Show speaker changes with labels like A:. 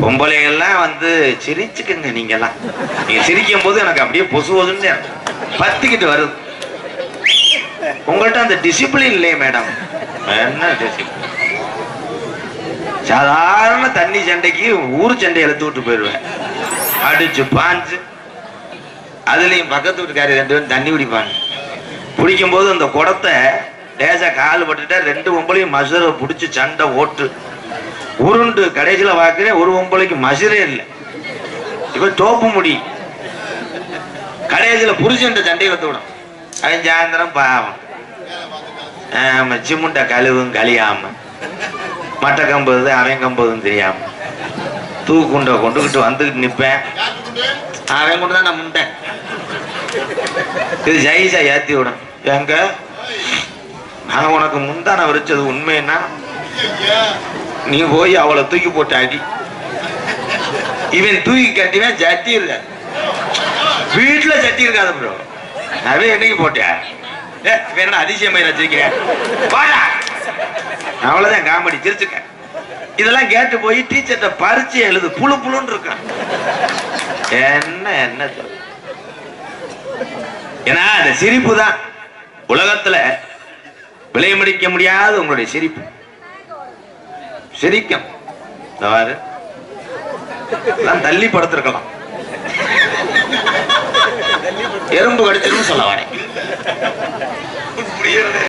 A: பொம்பளைங்கெல்லாம் வந்து சிரிச்சுக்குங்க. நீங்கெல்லாம் நீங்க சிரிக்கும் போது எனக்கு அப்படியே பொசுவதுன்னு பத்திக்கிட்டு வருது. உங்கள்கிட்ட அந்த டிசிப்ளின் இல்லையே மேடம். என்ன டிசிப்ளின்? சாதாரண தண்ணி சண்டைக்கு ஊர் சண்டை எழுத்து விட்டு போயிடுவேன். அடிச்சு பாஞ்சு அதுலயும் பக்கத்து வீட்டுக்காரி 2 பேரும் தண்ணி குடிப்பாங்க. குடிக்கும் போது அந்த குடத்தை லேசா கால் பட்டுட்டா 2 பொம்பளையும் மசுரை பிடிச்சி சண்டை ஓட்டு உருண்டு கடைசியில பார்க்கிறேன் ஒரு பொம்பளைக்கு மசுரே இல்லை. இப்ப தோப்பு முடி கடைசியில புருஷன் சண்டையை வந்து விடும். அவன் சாயந்தரம் பாவம் சிமுண்ட கழுவும் கழியாம மட்டை கம்புது அவன் கம்புதுன்னு தெரியாம தூக்குண்ட கொண்டுகிட்டு வந்துகிட்டு நிப்பேன். அவன் கொண்டு தான் நான் முண்டேன். இது ஜெயிசா ஏத்தி விடும். எங்க நான் உனக்கு முந்தான வரிச்சது உண்மைன்னா நீ போய் அவளை தூக்கி போட்டு அடி. இவன் தூக்கி கட்டிவேன் சட்டி இருக்க வீட்டுல சட்டி இருக்காது ப்ரோ. அவன் என்னைக்கு போட்டியா வேணா அதிசயமா வச்சிருக்கிறேன். அவ்வளவுதான் காமெடி சிரிச்சுக்க. இதெல்லாம் கேட்டு போய் டீச்சர்ட்ட பரிச்சை எழுது புழு புழுன்னு இருக்கான். என்ன சொல். ஏன்னா அந்த சிரிப்பு தான் உலகத்துல விலை மடிக்க முடியாத உங்களுடைய சிரிப்பு. சிரிக்கும் தள்ளி படுத்திருக்கலாம். எறும்பு கடிச்சிருன்னு சொல்ல வரேன்.